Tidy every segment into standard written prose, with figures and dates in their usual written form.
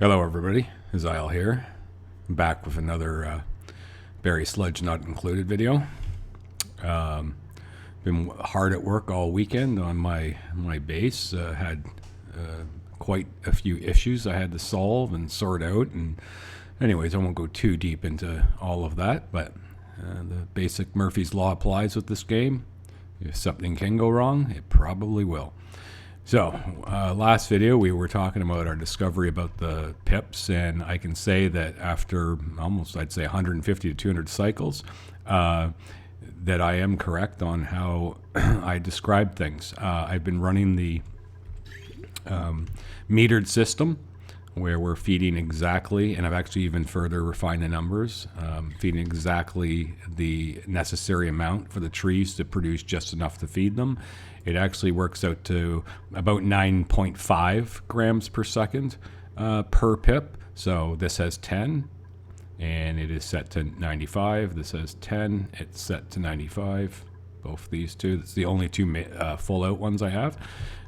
Hello everybody, Isle here. I'm back with another berry sludge not included video. Been hard at work all weekend on my base. Had quite a few issues I had to solve and sort out. And anyways, I won't go too deep into all of that, but the basic Murphy's Law applies with this game. If something can go wrong, it probably will. So, last video we were talking about our discovery about the pips, and I can say that after almost, I'd say 150 to 200 cycles, that I am correct on how I describe things. I've been running the metered system where we're feeding exactly, and I've actually even further refined the numbers, feeding exactly the necessary amount for the trees to produce just enough to feed them. It actually works out to about 9.5 grams per second per pip. So this has 10, and it is set to 95. This has 10, it's set to 95. Both these two. It's the only two full out ones I have.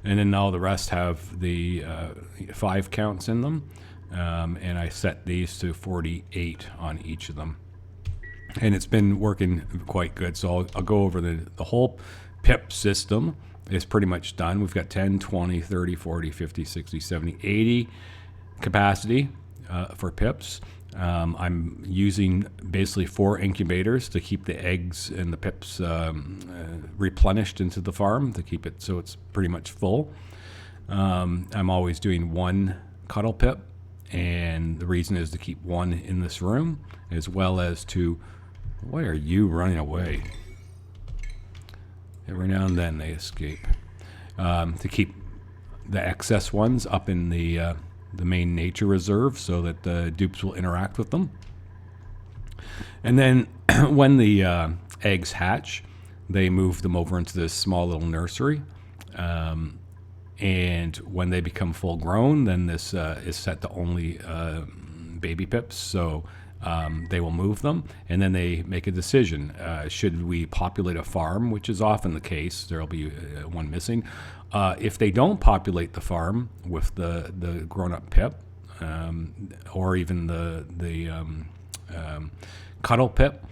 And then all the rest have the 5 counts in them. And I set these to 48 on each of them. And it's been working quite good. So I'll go over the whole pip system is pretty much done. We've got 10, 20, 30, 40, 50, 60, 70, 80 capacity for pips. I'm using basically 4 incubators to keep the eggs and the pips replenished into the farm to keep it so it's pretty much full. I'm always doing 1 cuddle pip, and the reason is to keep 1 in this room, as well as to... Why are you running away? Every now and then they escape. To keep the excess ones up in the main nature reserve so that the dupes will interact with them. And then when the eggs hatch, they move them over into this small little nursery. And when they become full grown, then this is set to only baby pips. So they will move them, and then they make a decision. Should we populate a farm, which is often the case, there'll be one missing. If they don't populate the farm with the grown-up pip, or even the cuddle pip,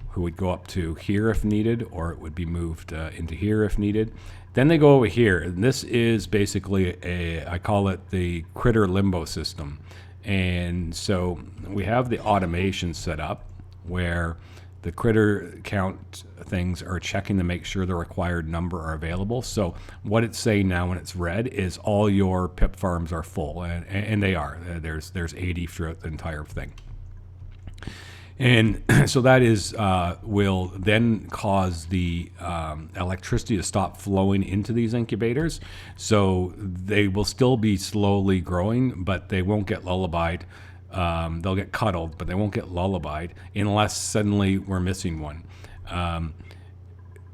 who would go up to here if needed, or it would be moved into here if needed. Then they go over here, and this is basically I call it the critter limbo system. And so we have the automation set up where the critter count things are checking to make sure the required number are available. So what it's saying now when it's red is all your pip farms are full, and they are. There's 80 throughout the entire thing. And so that is will then cause the electricity to stop flowing into these incubators. So they will still be slowly growing, but they won't get lullabied. They'll get cuddled, but they won't get lullabied unless suddenly we're missing one.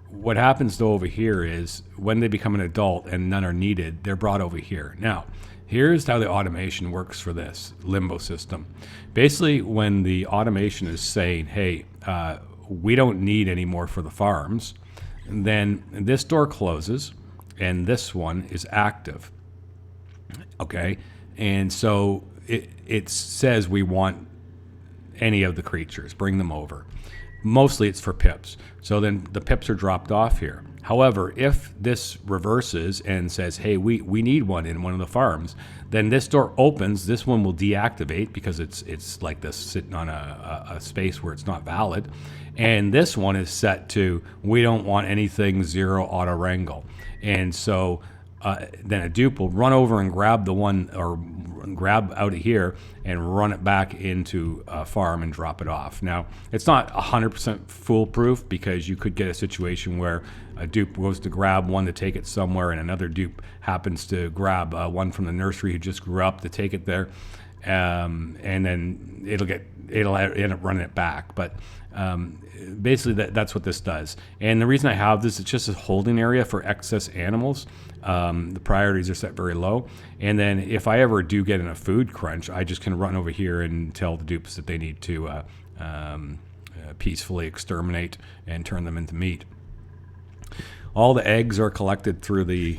What happens though over here is when they become an adult and none are needed, they're brought over here. Now, here's how the automation works for this limbo system. Basically, when the automation is saying, hey, we don't need any more for the farms, then this door closes and this one is active. Okay? And so it says we want any of the creatures, bring them over. Mostly it's for pips. So then the pips are dropped off here. However, if this reverses and says, hey, we need one in one of the farms, then this door opens, this one will deactivate because it's like this sitting on a space where it's not valid. And this one is set to, we don't want anything 0 auto wrangle. And so then a dupe will run over and grab the one, or grab out of here and run it back into a farm and drop it off. Now, it's not 100% foolproof because you could get a situation where a dupe goes to grab one to take it somewhere and another dupe happens to grab one from the nursery who just grew up to take it there. And then it'll end up running it back. But basically that's what this does. And the reason I have this, it's just a holding area for excess animals. The priorities are set very low. And then if I ever do get in a food crunch, I just can run over here and tell the dupes that they need to peacefully exterminate and turn them into meat. All the eggs are collected through the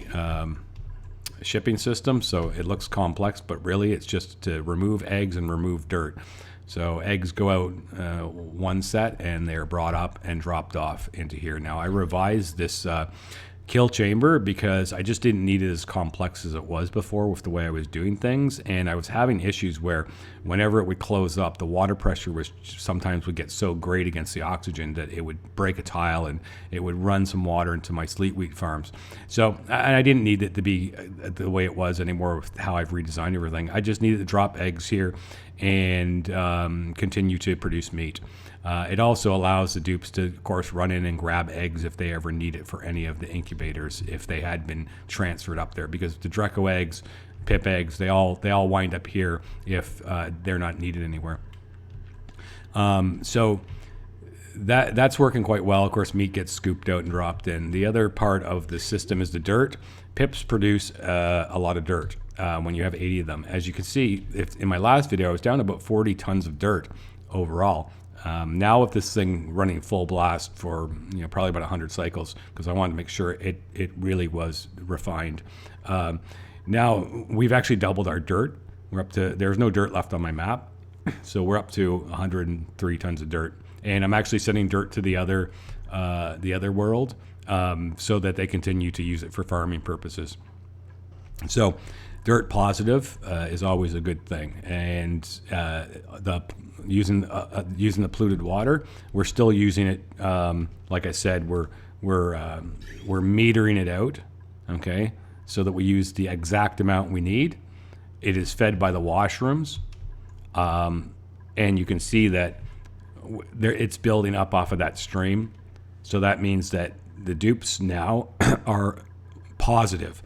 shipping system, so it looks complex, but really it's just to remove eggs and remove dirt. So eggs go out one set, and they're brought up and dropped off into here. Now I revised this kill chamber because I just didn't need it as complex as it was before with the way I was doing things, and I was having issues where whenever it would close up, the water pressure was sometimes would get so great against the oxygen that it would break a tile and it would run some water into my sleet wheat farms. So I didn't need it to be the way it was anymore with how I've redesigned everything. I just needed to drop eggs here and continue to produce meat. It also allows the dupes to, of course, run in and grab eggs if they ever need it for any of the incubators if they had been transferred up there, because the Dreco eggs, Pip eggs, they all wind up here if they're not needed anywhere. So that's working quite well. Of course, meat gets scooped out and dropped in. The other part of the system is the dirt. Pips produce a lot of dirt when you have 80 of them. As you can see, in my last video, I was down about 40 tons of dirt overall. Now with this thing running full blast for probably about 100 cycles, because I wanted to make sure it really was refined. Now we've actually doubled our dirt. We're up to, there's no dirt left on my map, so we're up to 103 tons of dirt, and I'm actually sending dirt to the other world so that they continue to use it for farming purposes. So dirt positive is always a good thing, and using the polluted water, we're still using it. Like I said, we're metering it out, okay, so that we use the exact amount we need. It is fed by the washrooms, and you can see that it's building up off of that stream. So that means that the dupes now are positive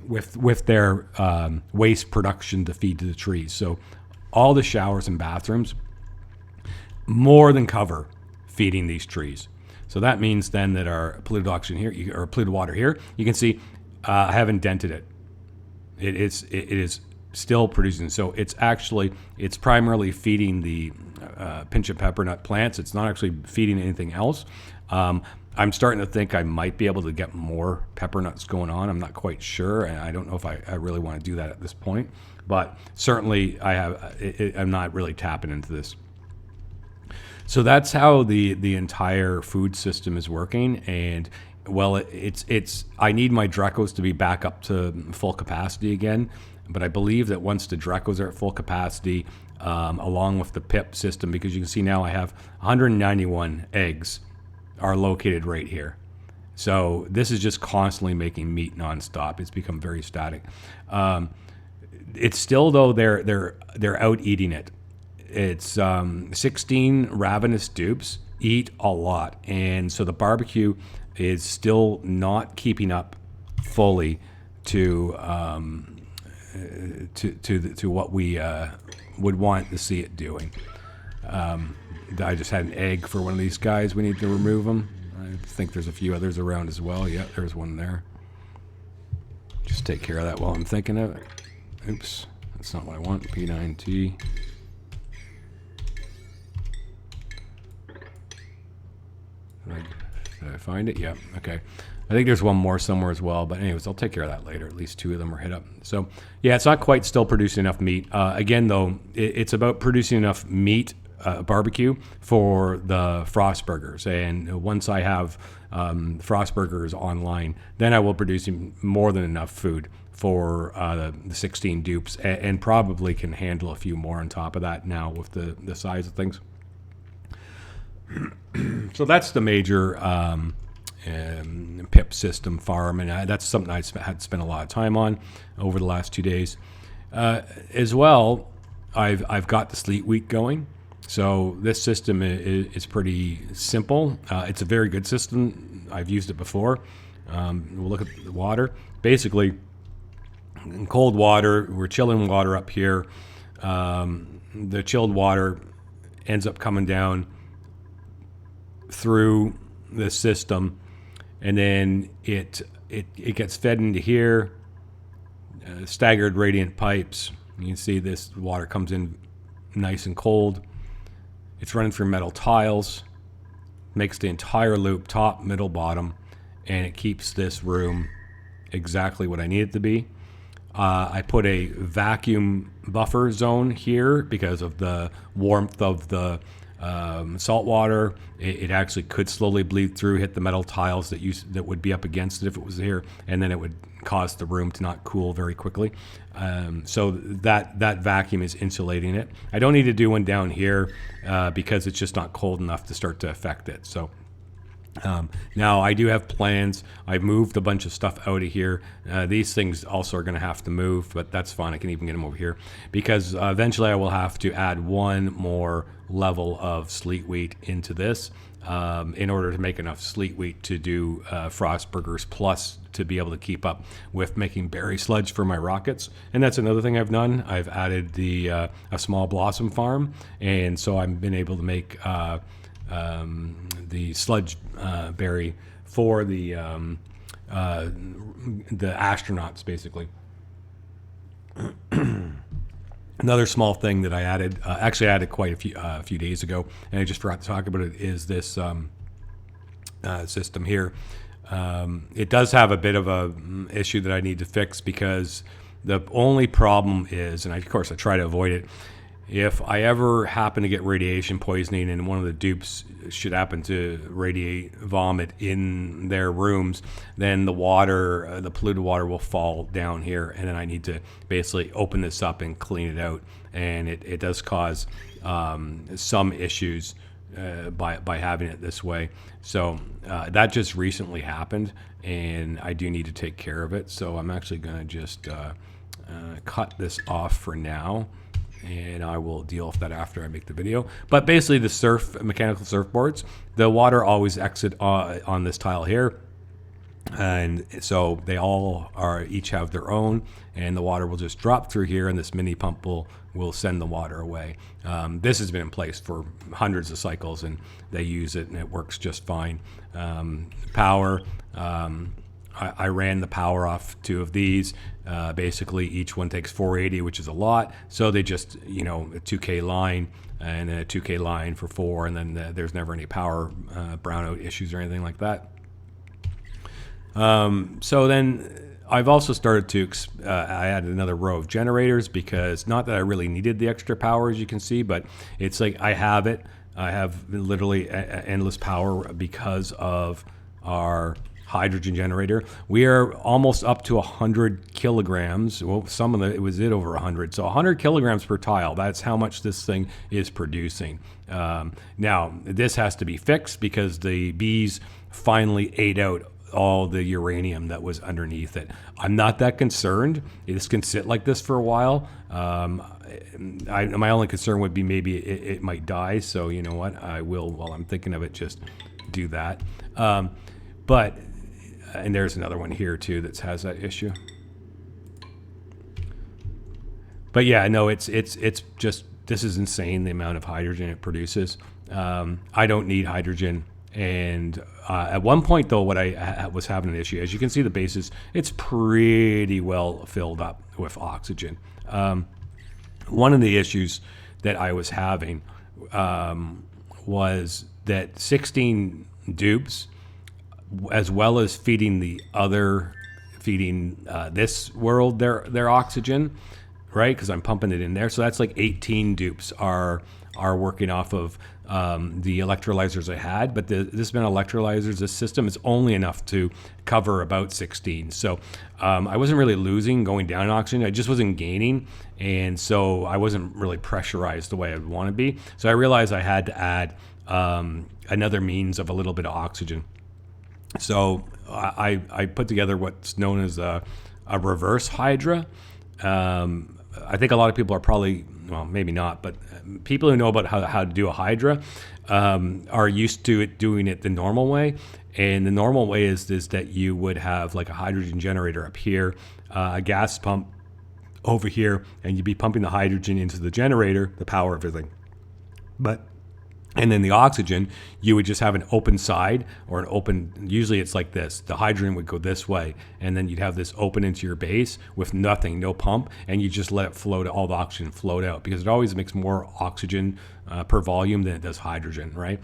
with their waste production to feed to the trees. So all the showers and bathrooms more than cover feeding these trees. So that means then that our polluted oxygen here, or polluted water here, you can see I haven't dented it. It is still producing. So it's primarily feeding the pinch of pepper nut plants. It's not actually feeding anything else. I'm starting to think I might be able to get more pepper nuts going on. I'm not quite sure, and I don't know if I really want to do that at this point. But certainly I'm not really tapping into this. So that's how the entire food system is working. And well, I need my Drecos to be back up to full capacity again. But I believe that once the Drecos are at full capacity, along with the PIP system, because you can see now I have 191 eggs are located right here. So this is just constantly making meat nonstop. It's become very static. It's still, though, they're out eating it. It's 16 ravenous dupes eat a lot, and so the barbecue is still not keeping up fully to what we would want to see it doing. I just had an egg for one of these guys. We need to remove them. I think there's a few others around as well. Yeah, there's one there. Just take care of that while I'm thinking of it. Oops, that's not what I want. P9T. Did I find it? Yeah, okay. I think there's one more somewhere as well, but anyways, I'll take care of that later. At least two of them are hit up. So yeah, it's not quite still producing enough meat. Again, though, it's about producing enough meat, barbecue, for the frost burgers. And once I have frost burgers online, then I will produce more than enough food for the 16 dupes, and probably can handle a few more on top of that now with the size of things. So that's the major PIP system farm, and that's something I had spent a lot of time on over the last 2 days. As well, I've got the sleet wheat going. So this system is pretty simple. It's a very good system. I've used it before. We'll look at the water. Basically, in cold water, we're chilling water up here. The chilled water ends up coming down through the system, and then it gets fed into here, staggered radiant pipes. You can see this water comes in nice and cold. It's running through metal tiles, makes the entire loop, top, middle, bottom, and it keeps this room exactly what I need it to be. I put a vacuum buffer zone here because of the warmth of the salt water. It actually could slowly bleed through, hit the metal tiles that would be up against it if it was here, and then it would cause the room to not cool very quickly. So that vacuum is insulating it. I don't need to do one down here because it's just not cold enough to start to affect it. So now I do have plans. I've moved a bunch of stuff out of here. These things also are going to have to move, but that's fine. I can even get them over here because eventually I will have to add one more level of sleet wheat into this in order to make enough sleet wheat to do frost burgers, plus to be able to keep up with making berry sludge for my rockets. And that's another thing I've done. I've added the a small blossom farm, and so I've been able to make the sludge berry for the astronauts, basically. Another small thing that I added, actually I added quite a few days ago, and I just forgot to talk about it, is this system here. It does have a bit of a issue that I need to fix because the only problem is, and of course I try to avoid it, if I ever happen to get radiation poisoning and one of the dupes should happen to radiate vomit in their rooms, then the water, the polluted water will fall down here, and then I need to basically open this up and clean it out. And it does cause some issues by having it this way. So that just recently happened, and I do need to take care of it. So I'm actually going to just cut this off for now, and I will deal with that after I make the video. But basically the mechanical surfboards, the water always exit on this tile here. And so they all each have their own, and the water will just drop through here, and this mini pump will send the water away. This has been in place for hundreds of cycles, and they use it, and it works just fine. Power, I ran the power off two of these. Basically, each one takes 480, which is a lot. So they just, a 2K line and a 2K line for 4, and then there's never any power brownout issues or anything like that. So then I've also started to, I added another row of generators because not that I really needed the extra power, as you can see, but it's like I have it. I have literally endless power because of our hydrogen generator. We are almost up to 100 kilograms. Well, some of it was over 100. So 100 kilograms per tile. That's how much this thing is producing. Now, this has to be fixed because the bees finally ate out all the uranium that was underneath it. I'm not that concerned. This can sit like this for a while. My only concern would be maybe it might die. So you know what? I will, while I'm thinking of it, just do that. And there's another one here too that has that issue. But yeah, no, it's just, this is insane, the amount of hydrogen it produces. I don't need hydrogen. And at one point though, what I was having an issue, as you can see the bases, it's pretty well filled up with oxygen. One of the issues that I was having was that 16 dupes, as well as feeding this world their oxygen, right? Because I'm pumping it in there. So that's like 18 dupes are working off of the electrolyzers I had. But this been electrolyzers, this system is only enough to cover about 16. So I wasn't really losing going down in oxygen. I just wasn't gaining. And so I wasn't really pressurized the way I'd want to be. So I realized I had to add another means of a little bit of oxygen. So I put together what's known as a reverse hydra. I think a lot of people are probably, well, maybe not, but people who know about how to do a hydra are used to doing it the normal way. And the normal way is that you would have like a hydrogen generator up here, a gas pump over here, and you'd be pumping the hydrogen into the generator to power everything. But And then the oxygen, you would just have an open side or an open, usually it's like this. The hydrogen would go this way, and then you'd have this open into your base with nothing, no pump, and you just let it float, all the oxygen float out, because it always makes more oxygen per volume than it does hydrogen, right?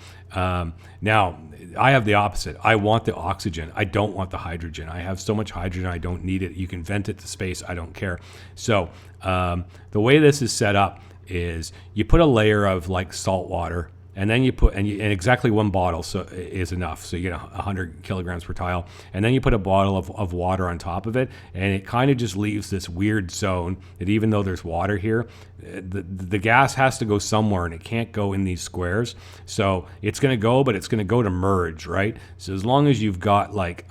Now, I have the opposite. I want the oxygen. I don't want the hydrogen. I have so much hydrogen, I don't need it. You can vent it to space, I don't care. So the way this is set up is you put a layer of like salt water, and then you put, and exactly one bottle is enough. So you get 100 kilograms per tile. And then you put a bottle of water on top of it. And it kind of just leaves this weird zone that even though there's water here, the gas has to go somewhere, and it can't go in these squares. So it's going to go, but it's going to go to merge, right? So as long as you've got like,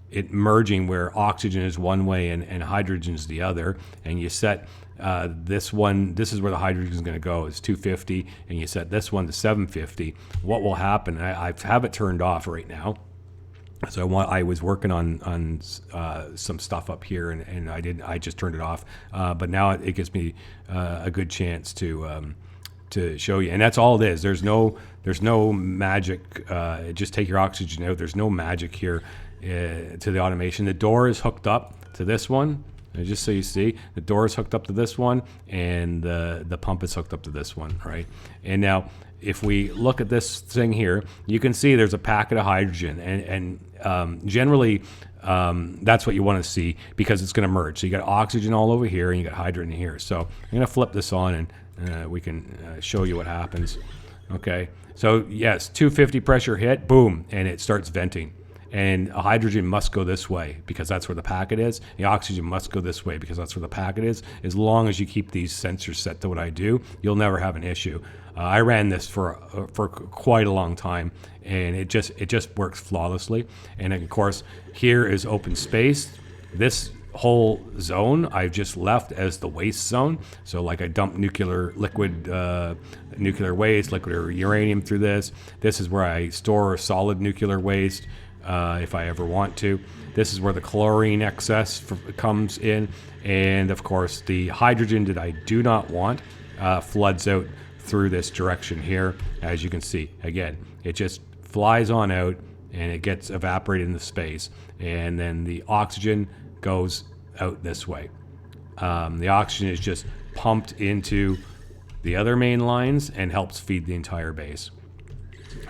it merging where oxygen is one way and hydrogen is the other, and you set this is where the hydrogen is going to go, is 250, and you set this one to 750. What will happen? I have it turned off right now. So I was working on some stuff up here, and I just turned it off. But now it gives me a good chance to show you, and that's all it is. There's no magic. Just take your oxygen out. There's no magic here to the automation. The door is hooked up to this one. And just so you see, the door is hooked up to this one, and the pump is hooked up to this one, right? And now, if we look at this thing here, you can see there's a packet of hydrogen, and generally, that's what you want to see, because it's going to merge. So you got oxygen all over here, and you got hydrogen here. So I'm going to flip this on, and we can show you what happens. Okay, so yes, 250 pressure hit, boom, and it starts venting. And hydrogen must go this way because that's where the packet is. The oxygen must go this way because that's where the packet is. As long as you keep these sensors set to what I do, you'll never have an issue. I ran this for quite a long time, and it just works flawlessly. And of course, here is open space. This whole zone I've just left as the waste zone. So like I dump nuclear waste, liquid or uranium through this. This is where I store solid nuclear waste. If I ever want to. This is where the chlorine excess comes in, and of course the hydrogen that I do not want floods out through this direction here. As you can see, again, it just flies on out and it gets evaporated into space, and then the oxygen goes out this way. The oxygen is just pumped into the other main lines and helps feed the entire base.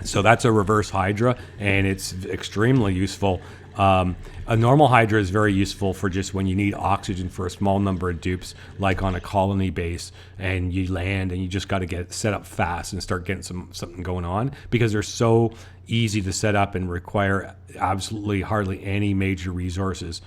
So that's a reverse Hydra, and it's extremely useful. A normal Hydra is very useful for just when you need oxygen for a small number of dupes, like on a colony base, and you land and you just got to get set up fast and start getting something going on, because they're so easy to set up and require absolutely hardly any major resources.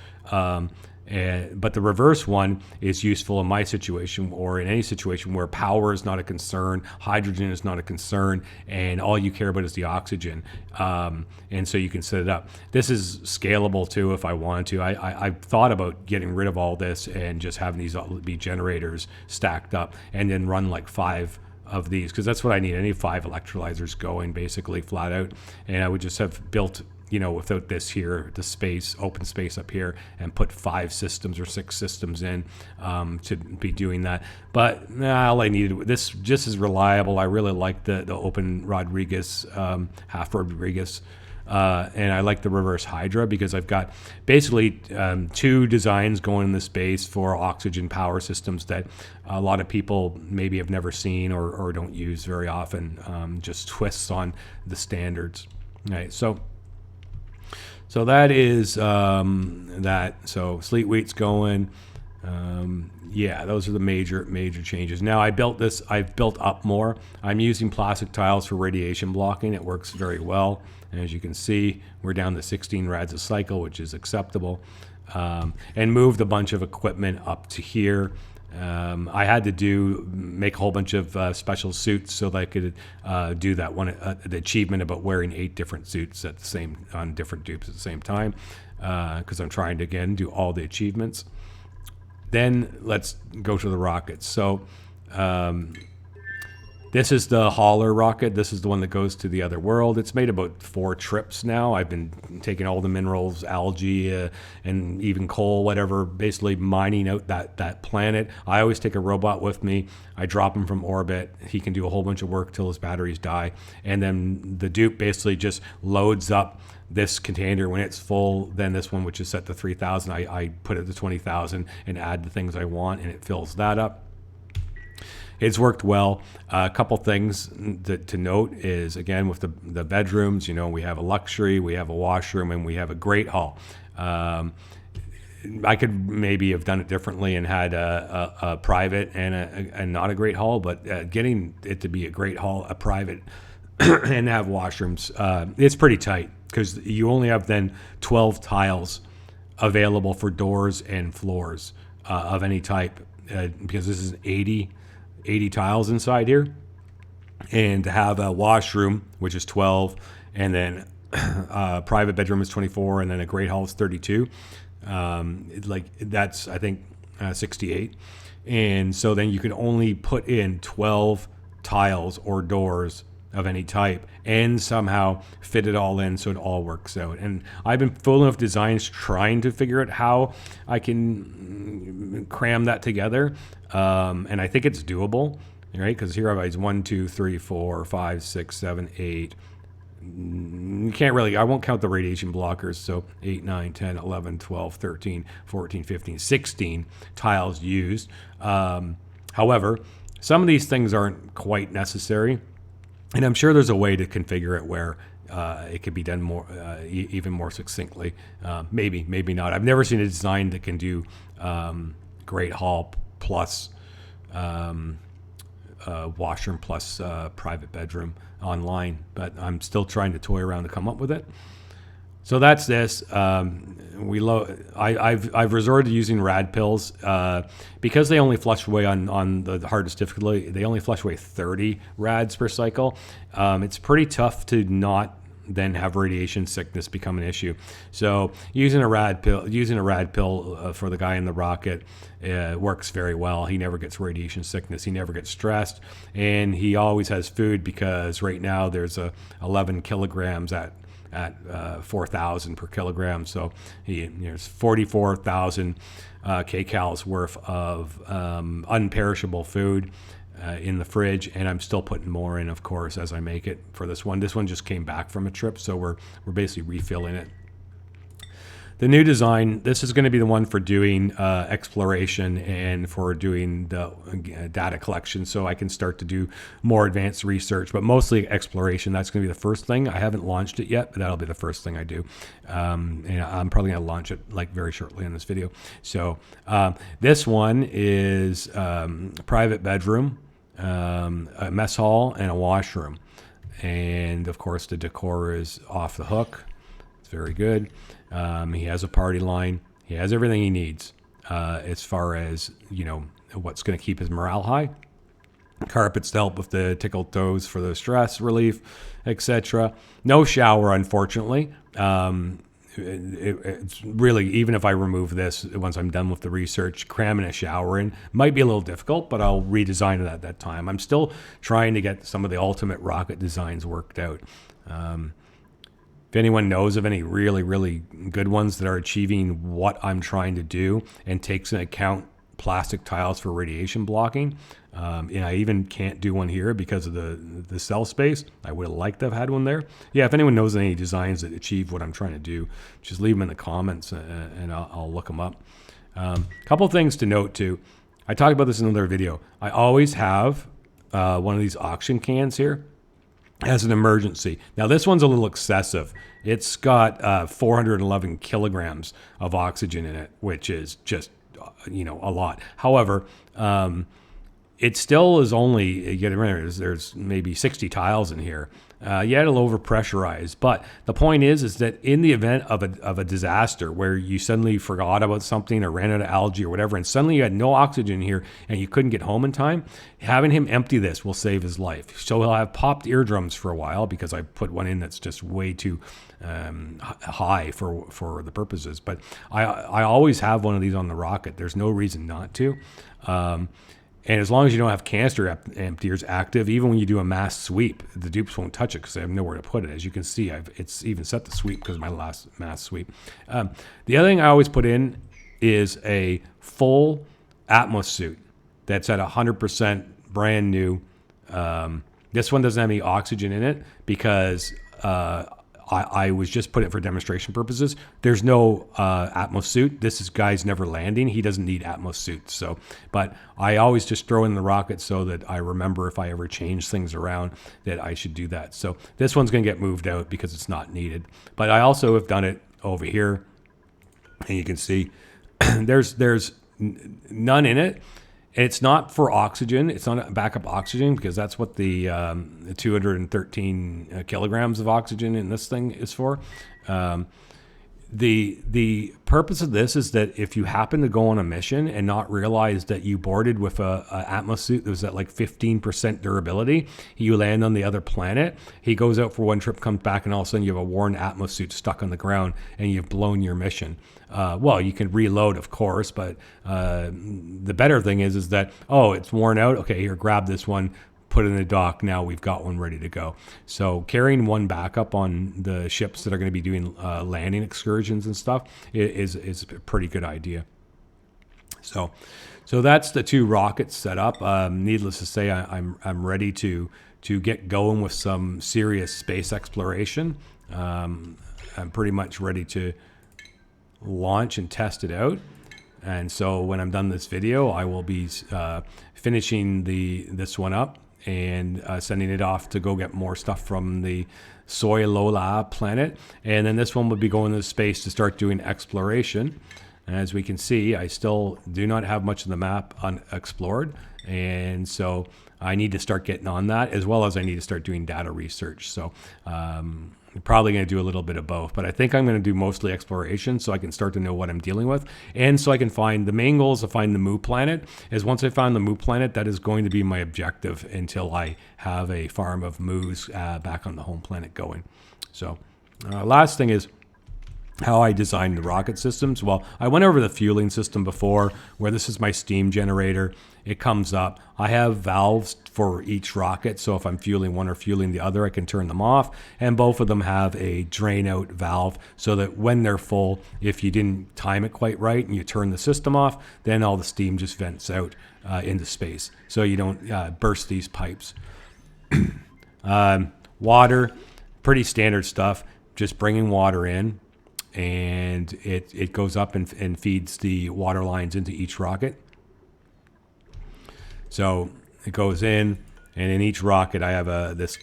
But the reverse one is useful in my situation, or in any situation where power is not a concern, hydrogen is not a concern, and all you care about is the oxygen. And so you can set it up. This is scalable too if I wanted to. I've thought about getting rid of all this and just having these be generators stacked up, and then run like 5 of these, because that's what I need. I need 5 electrolyzers going basically flat out, and I would just have built, without this here, the space, open space up here, and put 5 systems or 6 systems in to be doing that. But all I needed, this just is reliable. I really like the open Rodriguez, half Rodriguez, and I like the reverse Hydra because I've got basically 2 designs going in the space for oxygen power systems that a lot of people maybe have never seen or don't use very often, just twists on the standards. Right, so that is that. So sleet wheat's going. Yeah, those are the major changes. Now I've built up more. I'm using plastic tiles for radiation blocking. It works very well. And as you can see, we're down to 16 rads a cycle, which is acceptable. And moved a bunch of equipment up to here. I had to make a whole bunch of special suits so that I could do that one, the achievement about wearing 8 different suits on different dupes at the same time, because I'm trying to again do all the achievements. Then let's go to the rockets. So This is the hauler rocket. This is the one that goes to the other world. It's made about 4 trips now. I've been taking all the minerals, algae, and even coal, whatever, basically mining out that planet. I always take a robot with me. I drop him from orbit. He can do a whole bunch of work till his batteries die. And then the dupe basically just loads up this container. When it's full, then this one, which is set to 3,000, I put it to 20,000 and add the things I want, and it fills that up. It's worked well. A couple things to note is, again, with the bedrooms, we have a luxury, we have a washroom, and we have a great hall. I could maybe have done it differently and had a private and not a great hall, but getting it to be a great hall, a private, and have washrooms, it's pretty tight because you only have then 12 tiles available for doors and floors of any type, because this is 80 tiles inside here, and to have a washroom, which is 12, and then a private bedroom is 24, and then a great hall is 32. That's, I think, 68. And so then you can only put in 12 tiles or doors of any type and somehow fit it all in so it all works out. And I've been fooling with designs trying to figure out how I can cram that together. And I think it's doable, right? Because here I've 1, 2, 3, 4, 5, 6, 7, 8. You can't really, I won't count the radiation blockers. So 8, 9, 10, 11, 12, 13, 14, 15, 16 tiles used. However, some of these things aren't quite necessary. And I'm sure there's a way to configure it where it could be done more, even more succinctly. Maybe not. I've never seen a design that can do great hall plus washroom plus private bedroom online, but I'm still trying to toy around to come up with it. So that's this. I've resorted to using rad pills because they only flush away on the hardest difficulty. They only flush away 30 rads per cycle. It's pretty tough to not then have radiation sickness become an issue. So using a rad pill for the guy in the rocket works very well. He never gets radiation sickness. He never gets stressed, and he always has food because right now there's 11 kilograms at 4,000 per kilogram. So there's 44,000 kcals worth of unperishable food in the fridge, and I'm still putting more in, of course, as I make it for this one. This one just came back from a trip, so we're basically refilling it. The new design, this is going to be the one for doing exploration and for doing the data collection, so I can start to do more advanced research, but mostly exploration. That's going to be the first thing. I haven't launched it yet, but that'll be the first thing I do. And I'm probably going to launch it very shortly in this video. So this one is private bedroom, a mess hall, and a washroom. And of course the decor is off the hook. It's very good. He has a party line. He has everything he needs as far as, what's going to keep his morale high. Carpets to help with the tickled toes for the stress relief, etc. No shower, unfortunately. It's really, even if I remove this, once I'm done with the research, cramming a shower in might be a little difficult, but I'll redesign it at that time. I'm still trying to get some of the ultimate rocket designs worked out. If anyone knows of any really, really good ones that are achieving what I'm trying to do and takes into account plastic tiles for radiation blocking, and I even can't do one here because of the cell space. I would have liked to have had one there. Yeah, if anyone knows any designs that achieve what I'm trying to do, just leave them in the comments and I'll look them up. Couple things to note too. I talked about this in another video. I always have one of these oxygen cans here as an emergency. Now this one's a little excessive. It's got 411 kilograms of oxygen in it, which is just a lot. However, it still is only, there's maybe 60 tiles in here. Yeah, it'll overpressurize, but the point is that in the event of a disaster where you suddenly forgot about something or ran out of algae or whatever, and suddenly you had no oxygen here and you couldn't get home in time, having him empty this will save his life. So he'll have popped eardrums for a while because I put one in that's just way too high for the purposes. But I always have one of these on the rocket. There's no reason not to. And as long as you don't have canister emptiers active, even when you do a mass sweep, the dupes won't touch it because I have nowhere to put it. As you can see, it's even set to sweep because of my last mass sweep. The other thing I always put in is a full Atmos suit that's at 100% brand new. This one doesn't have any oxygen in it because I was just put it for demonstration purposes. There's no Atmos suit. This is guy's never landing. He doesn't need Atmos suits. So, but I always just throw in the rocket so that I remember if I ever change things around that I should do that. So this one's going to get moved out because it's not needed. But I also have done it over here, and you can see there's none in it. It's not for oxygen. It's not backup oxygen because that's what the 213 kilograms of oxygen in this thing is for. The purpose of this is that if you happen to go on a mission and not realize that you boarded with a Atmos suit that was at like 15% durability, you land on the other planet, he goes out for one trip, comes back, and all of a sudden you have a worn Atmos suit stuck on the ground and you've blown your mission. Well, you can reload, of course, but the better thing is that, oh, it's worn out. Okay, here, grab this one, put it in the dock. Now we've got one ready to go. So carrying one backup on the ships that are going to be doing landing excursions and stuff is a pretty good idea. So that's the 2 rockets set up. Needless to say, I'm ready to get going with some serious space exploration. I'm pretty much ready to launch and test it out. And so when I'm done this video, I will be finishing this one up and sending it off to go get more stuff from the Soy Lola planet. And then this one will be going to space to start doing exploration. And as we can see, I still do not have much of the map unexplored. And so I need to start getting on that, as well as I need to start doing data research. So I'm probably going to do a little bit of both, but I think I'm going to do mostly exploration so I can start to know what I'm dealing with. And so I can find, the main goal is to find the Moo planet. Is once I find the Moo planet, that is going to be my objective until I have a farm of Moos back on the home planet going. So last thing is how I designed the rocket systems. Well, I went over the fueling system before, where this is my steam generator. It comes up. I have valves for each rocket, so if I'm fueling one or fueling the other, I can turn them off. And both of them have a drain out valve so that when they're full, if you didn't time it quite right and you turn the system off, then all the steam just vents out into space, so you don't burst these pipes. Water, pretty standard stuff, just bringing water in, and it goes up and feeds the water lines into each rocket. So it goes in, and in each rocket I have this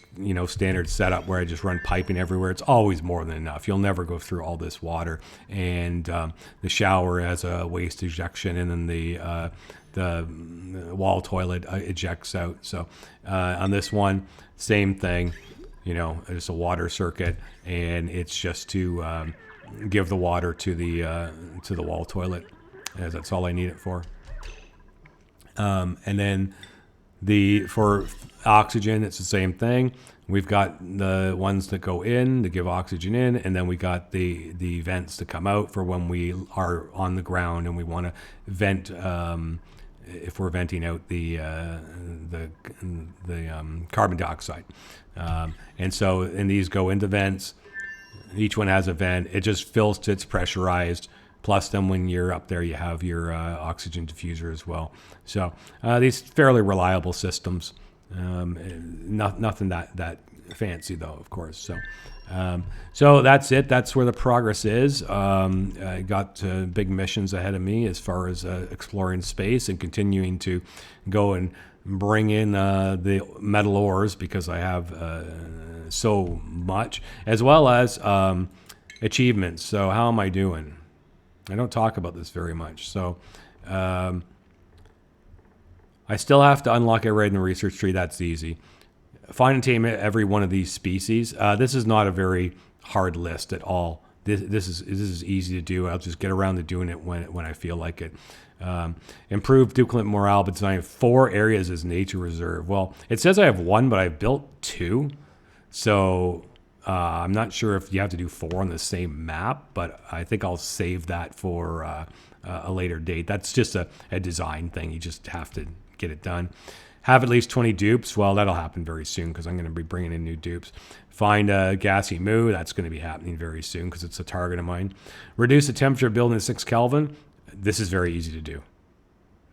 standard setup where I just run piping everywhere. It's always more than enough. You'll never go through all this water. And the shower has a waste ejection, and then the wall toilet ejects out. So on this one, same thing. It's a water circuit, and it's just to give the water to the wall toilet, as that's all I need it for. And then for oxygen, it's the same thing. We've got the ones that go in to give oxygen in, and then we got the vents to come out for when we are on the ground and we want to vent. If we're venting out the carbon dioxide, and these go into vents. Each one has a vent. It just fills till it's pressurized. Plus, then when you're up there, you have your oxygen diffuser as well. So these fairly reliable systems. Nothing that fancy though, of course. So that's it. That's where the progress is. I got big missions ahead of me as far as exploring space and continuing to go and bring in the metal ores, because I have so much, as well as achievements. So how am I doing? I don't talk about this very much. So I still have to unlock every in the research tree. That's easy. Find and tame every one of these species. This is not a very hard list at all. This is easy to do. I'll just get around to doing it when I feel like it. Improve Dukelet morale, but design 4 areas as nature reserve. Well, it says I have 1, but I've built 2. So I'm not sure if you have to do 4 on the same map, but I think I'll save that for a later date. That's just a design thing. You just have to get it done. Have at least 20 dupes. Well, that'll happen very soon because I'm going to be bringing in new dupes. Find a gassy moo. That's going to be happening very soon because it's a target of mine. Reduce the temperature of building to 6 Kelvin. This is very easy to do.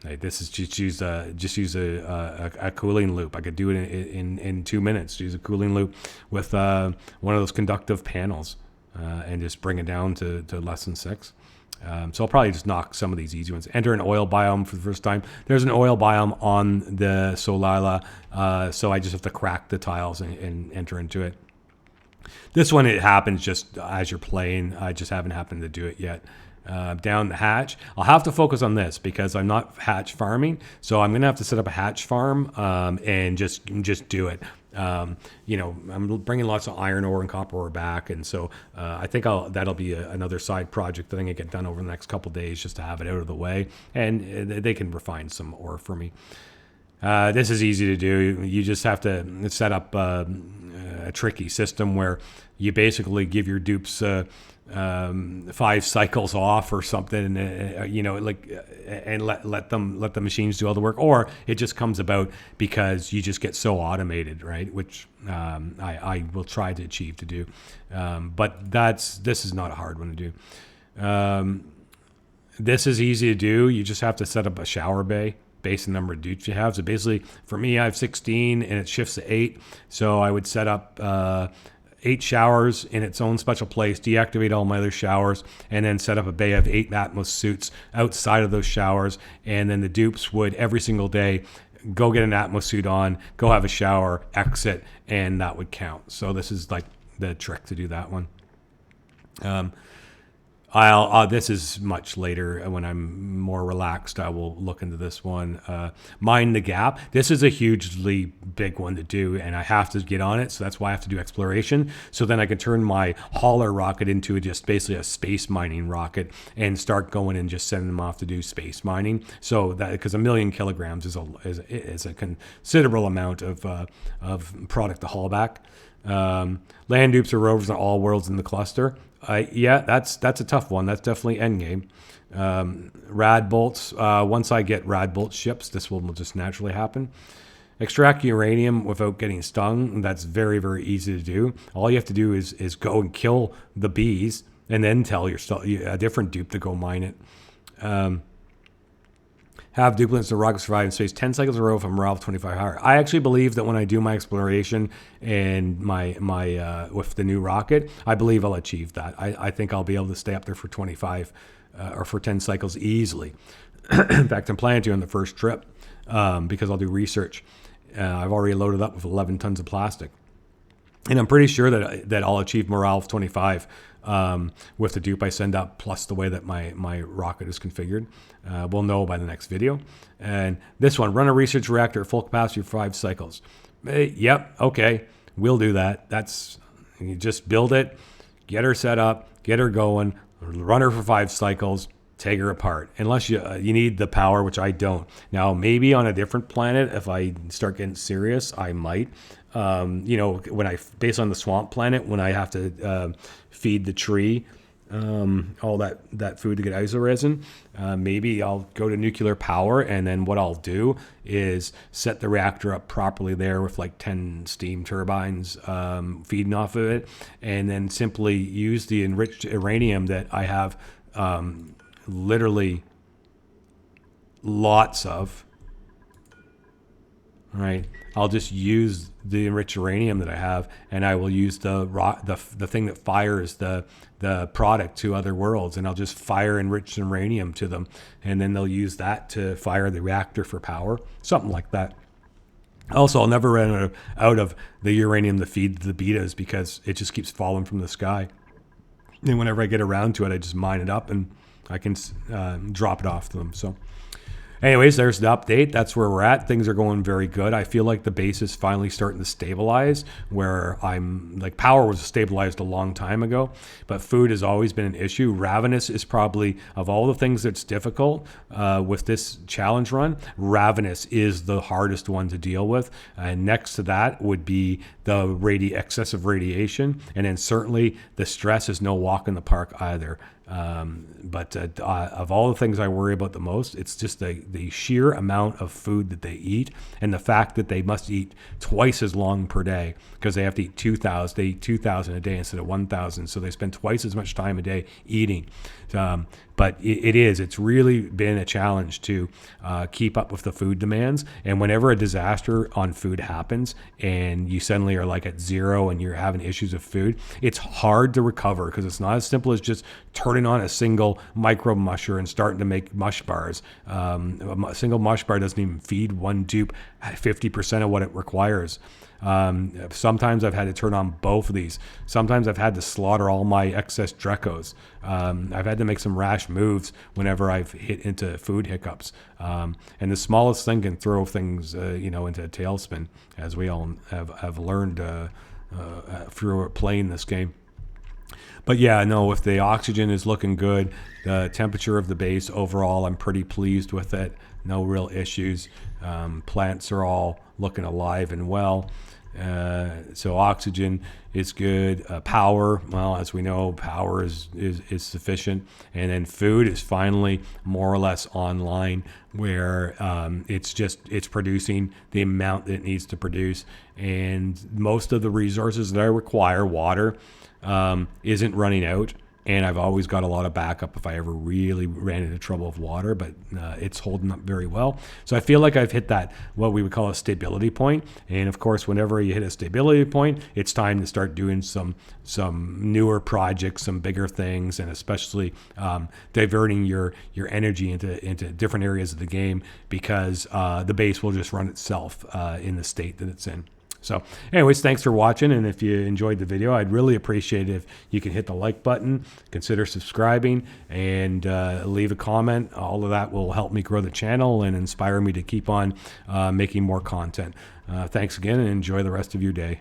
Right, this is just use a cooling loop. I could do it in 2 minutes. Use a cooling loop with one of those conductive panels and just bring it down to less than 6. So I'll probably just knock some of these easy ones. Enter an oil biome for the first time. There's an oil biome on the Solala, so I just have to crack the tiles and enter into it. This one, it happens just as you're playing. I just haven't happened to do it yet. Down the hatch. I'll have to focus on this because I'm not hatch farming, so I'm gonna have to set up a hatch farm and just do it. I'm bringing lots of iron ore and copper ore back, and so I think that'll be another side project that I'm gonna get done over the next couple of days just to have it out of the way, and they can refine some ore for me. This is easy to do. You just have to set up a tricky system where you basically give your dupes 5 cycles off or something, and let the machines do all the work, or it just comes about because you just get so automated, right? Which I will try to achieve to do, but this is not a hard one to do. This is easy to do. You just have to set up a shower bay based on the number of dupes you have. So basically, for me, I have 16 and it shifts to 8. So I would set up 8 showers in its own special place, deactivate all my other showers, and then set up a bay of 8 Atmos suits outside of those showers. And then the dupes would every single day go get an Atmos suit on, go have a shower, exit, and that would count. So this is like the trick to do that one. This is much later when I'm more relaxed. I will look into this one. Mine the gap. This is a hugely big one to do, and I have to get on it. So that's why I have to do exploration. So then I can turn my hauler rocket into just basically a space mining rocket and start going and just sending them off to do space mining. So that because 1,000,000 kilograms is a considerable amount of product to haul back. Land dupes or rovers on all worlds in the cluster. Yeah, that's a tough one. That's definitely endgame. Rad bolts. Once I get rad bolt ships, this will just naturally happen. Extract uranium without getting stung. That's very, very easy to do. All you have to do is go and kill the bees, and then tell a different dupe to go mine it. Have duplicates of rockets survive in space 10 cycles in a row from morale 25 higher. I actually believe that when I do my exploration and my with the new rocket, I believe I'll achieve that. I think I'll be able to stay up there for 25 or for 10 cycles easily. In fact, I'm planning to on the first trip because I'll do research. I've already loaded up with 11 tons of plastic. And I'm pretty sure that I'll achieve morale of 25 with the dupe I send up, plus the way that my rocket is configured. We'll know by the next video. And this one, run a research reactor at full capacity for 5 cycles. Yep, okay, we'll do that. You just build it, get her set up, get her going, run her for 5 cycles, take her apart. Unless you need the power, which I don't. Now, maybe on a different planet, if I start getting serious, I might. Based on the swamp planet, when I have to feed the tree all that food to get isoresin, maybe I'll go to nuclear power, and then what I'll do is set the reactor up properly there with like 10 steam turbines feeding off of it, and then simply use the enriched uranium that I have literally lots of. Right, I'll just use the enriched uranium that I have, and I will use the thing that fires the product to other worlds, and I'll just fire enriched uranium to them, and then they'll use that to fire the reactor for power, something like that. Also, I'll never run out of the uranium to feed the betas because it just keeps falling from the sky. And whenever I get around to it, I just mine it up and I can drop it off to them. So anyways, there's the update. That's where we're at. Things are going very good. I feel like the base is finally starting to stabilize, where I'm like, power was stabilized a long time ago, but food has always been an issue. Ravenous is probably, of all the things that's difficult with this challenge run, Ravenous is the hardest one to deal with. And next to that would be the excessive radiation. And then certainly the stress is no walk in the park either. But of all the things I worry about the most, it's just the sheer amount of food that they eat, and the fact that they must eat twice as long per day because they have to eat 2,000. They eat 2,000 a day instead of 1,000, so they spend twice as much time a day eating. But it's really been a challenge to keep up with the food demands. And whenever a disaster on food happens and you suddenly are like at zero and you're having issues with food, it's hard to recover because it's not as simple as just turning on a single micro musher and starting to make mush bars. A single mush bar doesn't even feed one dupe 50% of what it requires. Sometimes I've had to turn on both of these. Sometimes I've had to slaughter all my excess Drecos. I've had to make some rash moves whenever I've hit into food hiccups. And the smallest thing can throw things, into a tailspin, as we all have learned through playing this game. But yeah, no, if the oxygen is looking good, the temperature of the base overall, I'm pretty pleased with it. No real issues. Plants are all looking alive and well. So oxygen is good. Power, well, as we know, power is sufficient. And then food is finally more or less online, where it's producing the amount that it needs to produce. And most of the resources that I require, water, isn't running out. And I've always got a lot of backup if I ever really ran into trouble with water, but it's holding up very well. So I feel like I've hit that, what we would call a stability point. And of course, whenever you hit a stability point, it's time to start doing some newer projects, some bigger things, and especially diverting your energy into different areas of the game, because the base will just run itself in the state that it's in. So anyways, thanks for watching. And if you enjoyed the video, I'd really appreciate it if you can hit the like button, consider subscribing, and leave a comment. All of that will help me grow the channel and inspire me to keep on making more content. Thanks again, and enjoy the rest of your day.